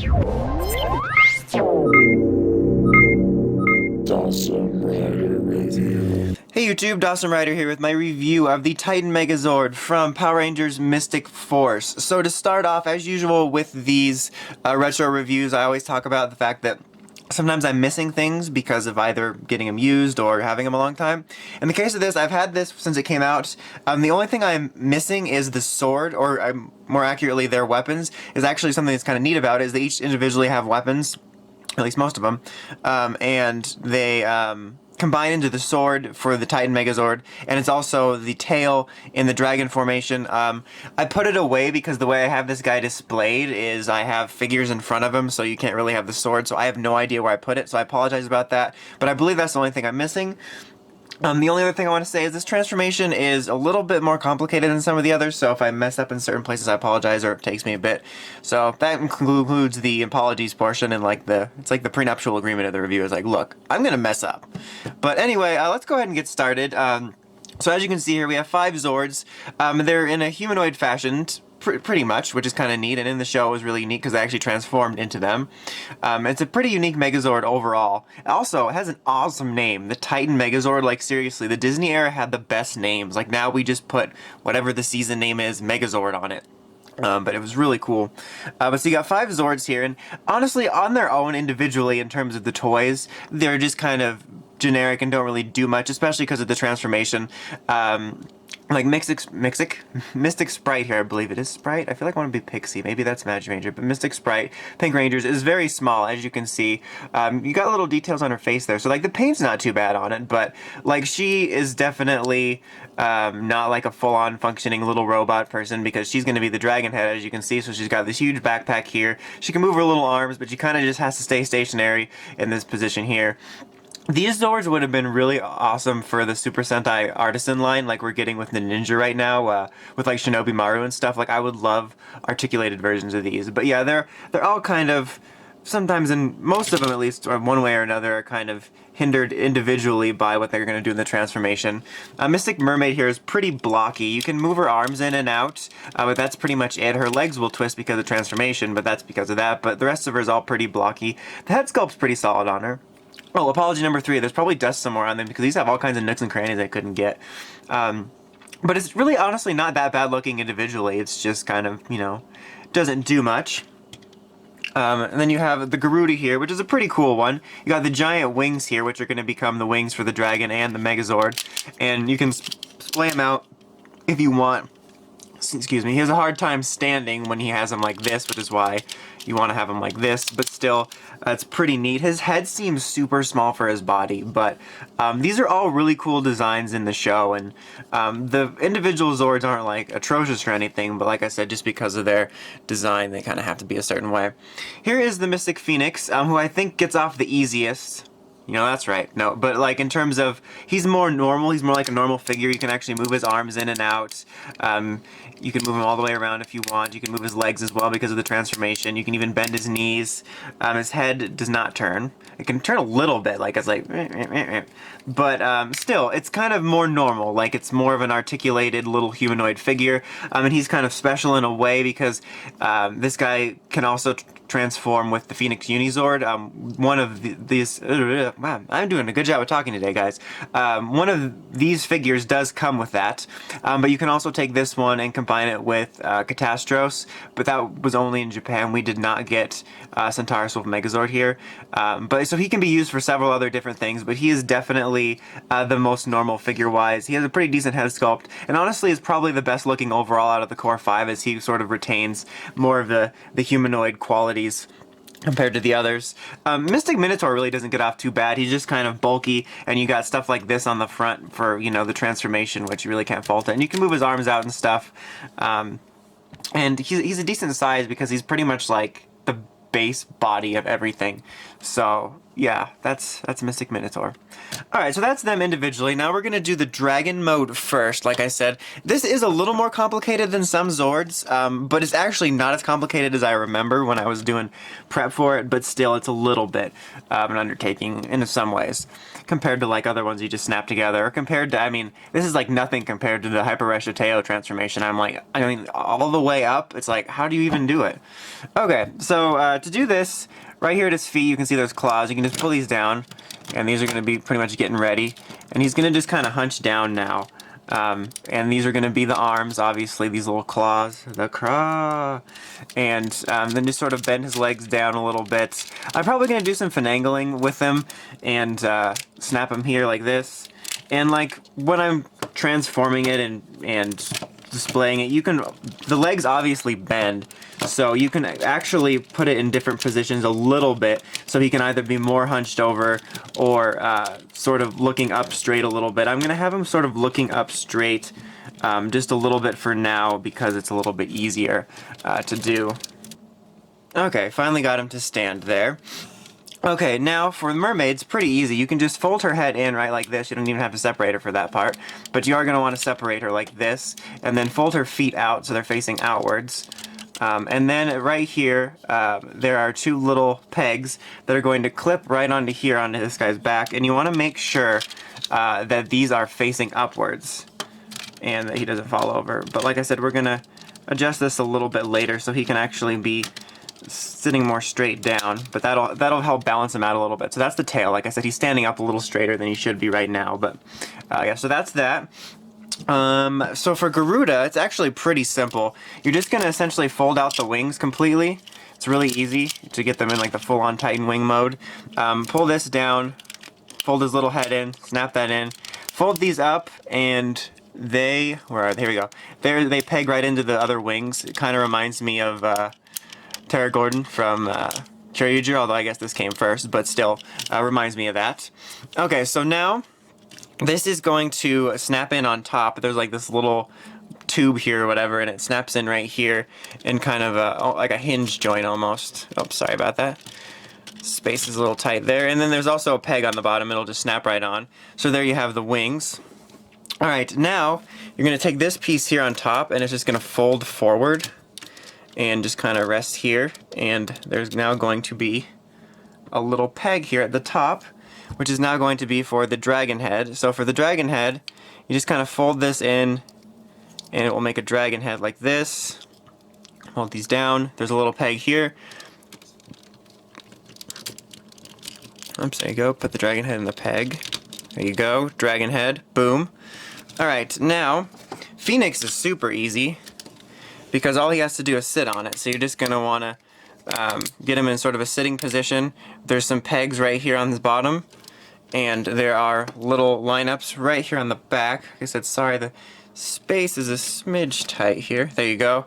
Hey YouTube, Dawson Rider here with my review of the Titan Megazord from Power Rangers Mystic Force. So to start off, as usual with these retro reviews, I always talk about the fact that sometimes I'm missing things because of either getting them used or having them a long time. In the case of this, I've had this since it came out. The only thing I'm missing is the sword, or more accurately, their weapons. Is actually something that's kind of neat about it, is they each individually have weapons, at least most of them, and they combine into the sword for the Titan Megazord, and it's also the tail in the dragon formation. I put it away because the way I have this guy displayed is I have figures in front of him, so you can't really have the sword, so I have no idea where I put it, so I apologize about that, but I believe that's the only thing I'm missing. The only other thing I want to say is this transformation is a little bit more complicated than some of the others, so if I mess up in certain places, I apologize, or it takes me a bit. So that concludes the apologies portion, and it's like the prenuptial agreement of the review. Is like, look, I'm gonna mess up. But anyway, let's go ahead and get started. So as you can see here, we have 5 Zords. They're in a humanoid fashion, pretty much, which is kind of neat, and in the show it was really neat because they actually transformed into them. It's a pretty unique Megazord overall. Also, it has an awesome name, the Titan Megazord. Like, seriously, the Disney era had the best names. Like, now we just put whatever the season name is, Megazord, on it. But it was really cool. But so you got 5 Zords here, and honestly, on their own individually, in terms of the toys, they're just kind of generic and don't really do much, especially because of the transformation. Like Mystic Sprite here, I believe it is Sprite. I feel like I want to be Pixie. Maybe that's Magic Ranger, but Mystic Sprite, Pink Rangers, is very small, as you can see. You got little details on her face there, so like the paint's not too bad on it, but like she is definitely not like a full-on functioning little robot person, because she's going to be the dragon head, as you can see. So she's got this huge backpack here. She can move her little arms, but she kind of just has to stay stationary in this position here. These Zords would have been really awesome for the Super Sentai Artisan line, like we're getting with the Ninja right now, with like Shinobi Maru and stuff. Like, I would love articulated versions of these. But yeah, they're all kind of, sometimes, in most of them at least, or one way or another, are kind of hindered individually by what they're going to do in the transformation. Mystic Mermaid here is pretty blocky. You can move her arms in and out, but that's pretty much it. Her legs will twist because of transformation, but that's because of that. But the rest of her is all pretty blocky. The head sculpt's pretty solid on her. Oh, apology number 3. There's probably dust somewhere on them because these have all kinds of nooks and crannies I couldn't get. But it's really honestly not that bad looking individually. It's just kind of, you know, doesn't do much. And then you have the Garuda here, which is a pretty cool one. You got the giant wings here, which are going to become the wings for the dragon and the Megazord. And you can splay them out if you want. Excuse me, he has a hard time standing when he has them like this, which is why you want to have him like this, but still, it's pretty neat. His head seems super small for his body, but these are all really cool designs in the show, and the individual Zords aren't like atrocious or anything, but like I said, just because of their design, they kind of have to be a certain way. Here is the Mystic Phoenix, who I think gets off the easiest. You know, that's right. No, but like in terms of, he's more normal. He's more like a normal figure. You can actually move his arms in and out. You can move him all the way around if you want. You can move his legs as well because of the transformation. You can even bend his knees. His head does not turn. It can turn a little bit, like it's like, but still, it's kind of more normal. Like, it's more of an articulated little humanoid figure. And he's kind of special in a way because this guy can also transform with the Phoenix Unizord. One of these, wow, I'm doing a good job of talking today, guys. One of these figures does come with that, but you can also take this one and combine it with Catastros, but that was only in Japan. We did not get Centaurus with Megazord here, but so he can be used for several other different things, but he is definitely the most normal figure-wise. He has a pretty decent head sculpt, and honestly is probably the best looking overall out of the core 5, as he sort of retains more of the humanoid qualities compared to the others. Mystic Minotaur really doesn't get off too bad. He's just kind of bulky, and you got stuff like this on the front for, you know, the transformation, which you really can't fault it. And you can move his arms out and stuff. And he's a decent size because he's pretty much like the base body of everything. So Yeah, that's Mystic Minotaur. Alright, so that's them individually. Now we're going to do the dragon mode first. Like I said, this is a little more complicated than some Zords, but it's actually not as complicated as I remember when I was doing prep for it, but still it's a little bit of an undertaking in some ways, compared to like other ones you just snap together, or compared to, I mean, this is like nothing compared to the Hyper Reshateo transformation. I mean, all the way up, it's like, how do you even do it? Okay, so to do this, right here at his feet, you can see those claws. You can just pull these down, and these are going to be pretty much getting ready. And he's going to just kind of hunch down now. And these are going to be the arms, obviously, these little claws, the craw. And then just sort of bend his legs down a little bit. I'm probably going to do some finagling with them and snap them here like this. And like when I'm transforming it and displaying it, the legs obviously bend, so you can actually put it in different positions a little bit, so he can either be more hunched over or sort of looking up straight a little bit. I'm gonna have him sort of looking up straight just a little bit for now, because it's a little bit easier to do. Okay, finally got him to stand there. Okay, now for mermaids, pretty easy. You can just fold her head in right like this. You don't even have to separate her for that part, but you are going to want to separate her like this, and then fold her feet out so they're facing outwards. And then right here, there are two little pegs that are going to clip right onto here, onto this guy's back, and you want to make sure that these are facing upwards and that he doesn't fall over. But like I said, we're going to adjust this a little bit later so he can actually be sitting more straight down, but that'll help balance him out a little bit. So that's the tail. Like I said, he's standing up a little straighter than he should be right now, but yeah, so that's that. So for Garuda, it's actually pretty simple. You're just gonna essentially fold out the wings completely. It's really easy to get them in like the full-on Titan wing mode. Pull this down, fold his little head in, snap that in, fold these up, and they, where are they? Here we go. They peg right into the other wings. It kind of reminds me of Tara Gordon from Kyryuger, although I guess this came first, but still reminds me of that. Okay, so now this is going to snap in on top. There's like this little tube here or whatever, and it snaps in right here in kind of like a hinge joint almost. Oh, sorry about that. Space is a little tight there. And then there's also a peg on the bottom. It'll just snap right on. So there you have the wings. Alright, now you're going to take this piece here on top, and it's just going to fold forward and just kind of rest here, and there's now going to be a little peg here at the top, which is now going to be for the dragon head. So for the dragon head, you just kind of fold this in, and it will make a dragon head like this. Hold these down. There's a little peg here. Oops, there you go. Put the dragon head in the peg. There you go. Dragon head. Boom. Alright, now, Phoenix is super easy, because all he has to do is sit on it. So you're just going to want to get him in sort of a sitting position. There's some pegs right here on the bottom, and there are little lineups right here on the back. Like I said, sorry, the space is a smidge tight here. There you go.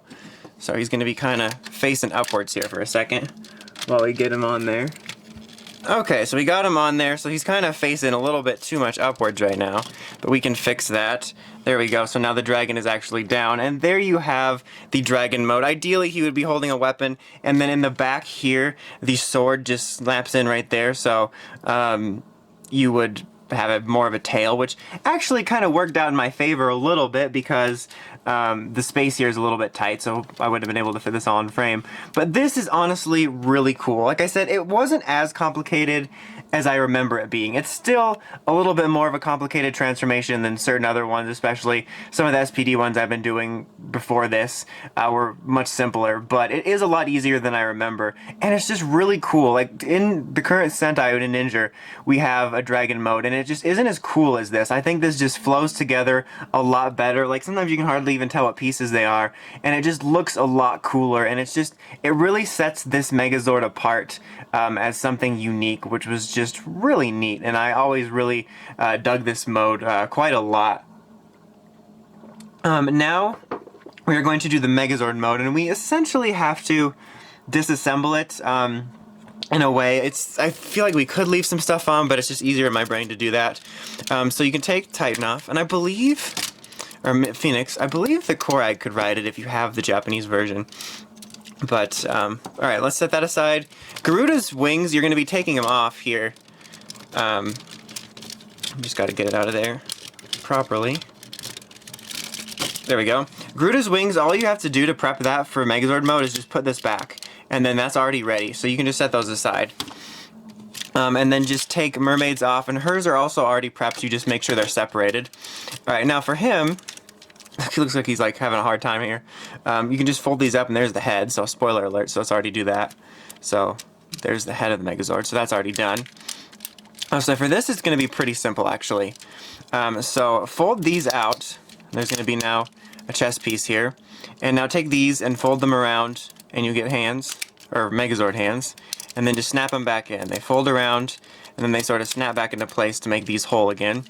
So he's going to be kind of facing upwards here for a second while we get him on there. Okay, so we got him on there, so he's kind of facing a little bit too much upwards right now, but we can fix that. There we go, so now the dragon is actually down, and there you have the dragon mode. Ideally, he would be holding a weapon, and then in the back here, the sword just snaps in right there, so you would have more of a tail, which actually kind of worked out in my favor a little bit, because the space here is a little bit tight, so I wouldn't have been able to fit this all in frame. But this is honestly really cool. Like I said, it wasn't as complicated as I remember it being. It's still a little bit more of a complicated transformation than certain other ones, especially some of the SPD ones I've been doing before this were much simpler, but it is a lot easier than I remember, and it's just really cool. Like in the current Sentai in Ninja, we have a dragon mode, and it just isn't as cool as this. I think this just flows together a lot better. Like sometimes you can hardly even tell what pieces they are, and it just looks a lot cooler, and it really sets this Megazord apart as something unique, which was just really neat, and I always really dug this mode quite a lot. Now we are going to do the Megazord mode, and we essentially have to disassemble it in a way. I feel like we could leave some stuff on, but it's just easier in my brain to do that. So you can take Titan off, and I believe, or Phoenix, I believe the Korag could ride it if you have the Japanese version. But, alright, let's set that aside. Garuda's wings, you're going to be taking them off here. Just got to get it out of there properly. There we go. Garuda's wings, all you have to do to prep that for Megazord mode is just put this back. And then that's already ready, so you can just set those aside. And then just take Mermaid's off, and hers are also already prepped, you just make sure they're separated. Alright, now for him, he looks like he's like having a hard time here. You can just fold these up, and there's the head, so spoiler alert, so let's already do that. So, there's the head of the Megazord, so that's already done. So for this, it's going to be pretty simple, actually. So fold these out. There's going to be now a chest piece here. And now take these and fold them around, and you get hands, or Megazord hands. And then just snap them back in. They fold around, and then they sort of snap back into place to make these whole again.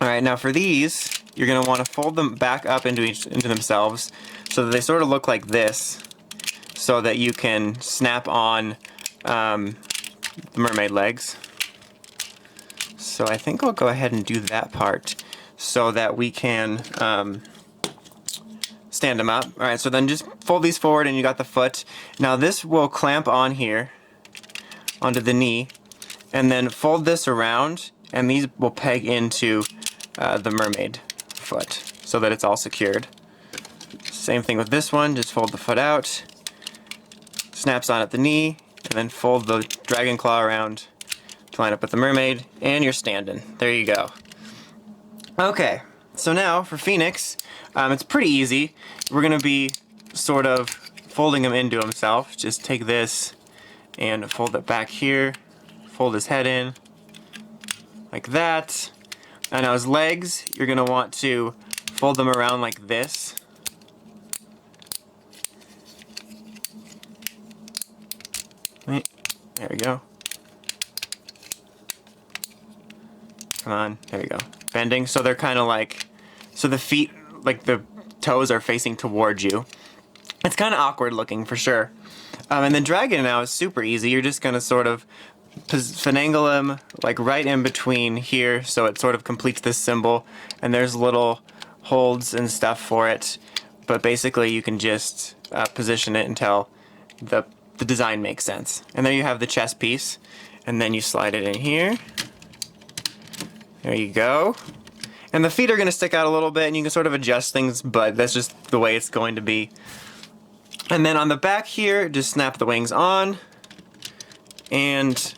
Alright, now for these, you're going to want to fold them back up into themselves, so that they sort of look like this, so that you can snap on the mermaid legs. So I think I'll go ahead and do that part so that we can stand them up. Alright, so then just fold these forward and you got the foot. Now this will clamp on here onto the knee, and then fold this around, and these will peg into the mermaid foot so that it's all secured. Same thing with this one, just fold the foot out, snaps on at the knee, and then fold the dragon claw around to line up with the mermaid, and you're standing. There you go. Okay, so now for Phoenix, it's pretty easy. We're going to be sort of folding him into himself. Just take this and fold it back here, fold his head in, like that. And now his legs, you're going to want to fold them around like this. Right, there we go. Come on, there we go. Bending, so they're kind of like, so the feet, like the toes are facing towards you. It's kind of awkward looking for sure. And the dragon now is super easy. You're just going to sort of finagle him like right in between here, so it sort of completes this symbol. And there's little holds and stuff for it, but basically you can just position it until the design makes sense. And there you have the chest piece, and then you slide it in here. There you go. And the feet are going to stick out a little bit, and you can sort of adjust things, but that's just the way it's going to be. And then on the back here, just snap the wings on, and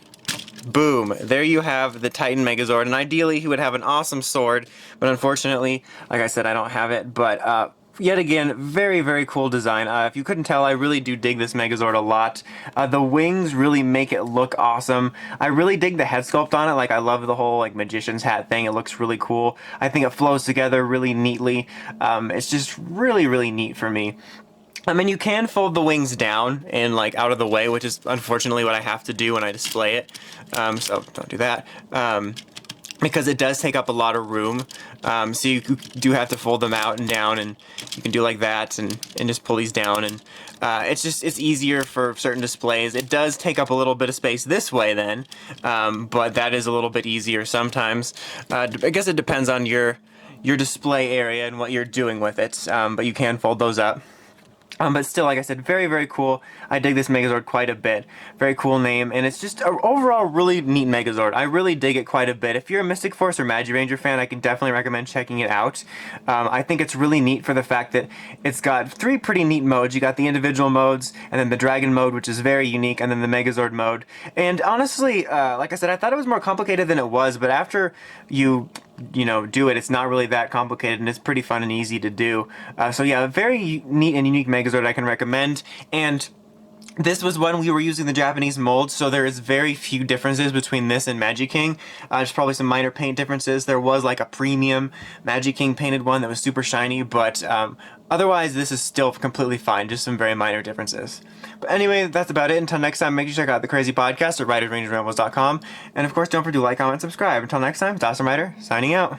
boom, there you have the Titan Megazord. And ideally, he would have an awesome sword, but unfortunately, like I said, I don't have it. But yet again, very, very cool design. If you couldn't tell, I really do dig this Megazord a lot. The wings really make it look awesome. I really dig the head sculpt on it. Like, I love the whole like magician's hat thing. It looks really cool. I think it flows together really neatly. It's just really, really neat for me. I mean, you can fold the wings down and like out of the way, which is unfortunately what I have to do when I display it. So don't do that. Because it does take up a lot of room, so you do have to fold them out and down, and you can do like that and just pull these down, and it's easier for certain displays. It does take up a little bit of space this way then, but that is a little bit easier sometimes. I guess it depends on your display area and what you're doing with it, but you can fold those up. But still, like I said, very, very cool. I dig this Megazord quite a bit. Very cool name, and it's just an overall really neat Megazord. I really dig it quite a bit. If you're a Mystic Force or Magiranger fan, I can definitely recommend checking it out. I think it's really neat for the fact that it's got 3 pretty neat modes. You got the individual modes, and then the Dragon mode, which is very unique, and then the Megazord mode. And honestly, like I said, I thought it was more complicated than it was, but after you do it, it's not really that complicated, and it's pretty fun and easy to do. So yeah, a very neat and unique Megazord I can recommend. And this was when we were using the Japanese mold, so there is very few differences between this and Magic King. There's probably some minor paint differences. There was like a premium Magic King painted one that was super shiny, but otherwise this is still completely fine, just some very minor differences. But anyway, that's about it. Until next time, make sure you check out the Crazy Podcast at WritersRangersRambles.com. And of course, don't forget to like, comment, and subscribe. Until next time, it's Awesome Writer, signing out.